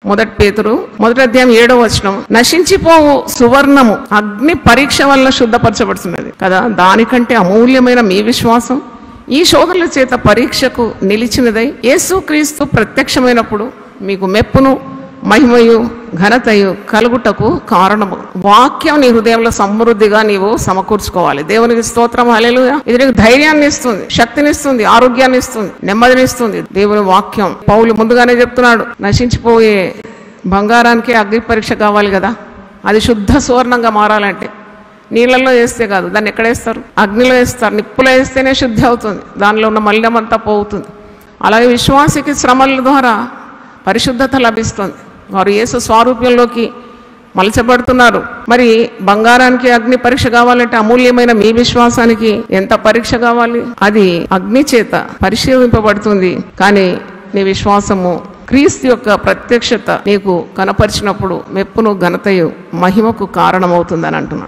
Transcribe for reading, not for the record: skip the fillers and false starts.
మొదటి పేతురు 1:7 నశించిపోవు సువర్ణము అగ్ని పరీక్ష వల్ల శుద్ధపరచబడుతున్నది కదా, దానికంటే అమూల్యమైన మీ విశ్వాసం ఈ శోధనల చేత పరీక్షకు నిలిచినదై యేసుక్రీస్తు ప్రత్యక్షమైనప్పుడు మీకు మెప్పును మహిమయు ఘనతయు కలుగుటకు కారణము. వాక్యం నీ హృదయంలో సమృద్ధిగా నీవు సమకూర్చుకోవాలి. దేవునికి స్తోత్రం, హల్లెలూయా. ఇది నీకు ధైర్యాన్ని ఇస్తుంది, శక్తినిస్తుంది, ఆరోగ్యాన్ని ఇస్తుంది, నెమ్మదినిస్తుంది. దేవుని వాక్యం పౌలు ముందుగానే చెప్తున్నాడు, నశించిపోయే బంగారానికి అగ్ని పరీక్ష కావాలి కదా, అది శుద్ధ సువర్ణంగా మారాలంటే నీళ్ళల్లో వేస్తే కాదు, దాన్ని ఎక్కడ వేస్తారు? అగ్నిలో వేస్తారు. నిప్పులో వేస్తేనే శుద్ధి అవుతుంది, దానిలో ఉన్న మలినమంతా పోతుంది. అలాగే విశ్వాసికి శ్రమల ద్వారా పరిశుద్ధత లభిస్తుంది. వారు యేసు స్వారూప్యంలోకి మలచబడుతున్నారు. మరి బంగారానికి అగ్ని పరీక్ష కావాలంటే అమూల్యమైన మీ విశ్వాసానికి ఎంత పరీక్ష కావాలి? అది అగ్ని చేత పరిశీలింపబడుతుంది. కానీ నీ విశ్వాసము క్రీస్తు యొక్క ప్రత్యక్షత నీకు కనపరిచినప్పుడు మెప్పును ఘనతయు మహిమకు కారణమవుతుందని అంటున్నాడు.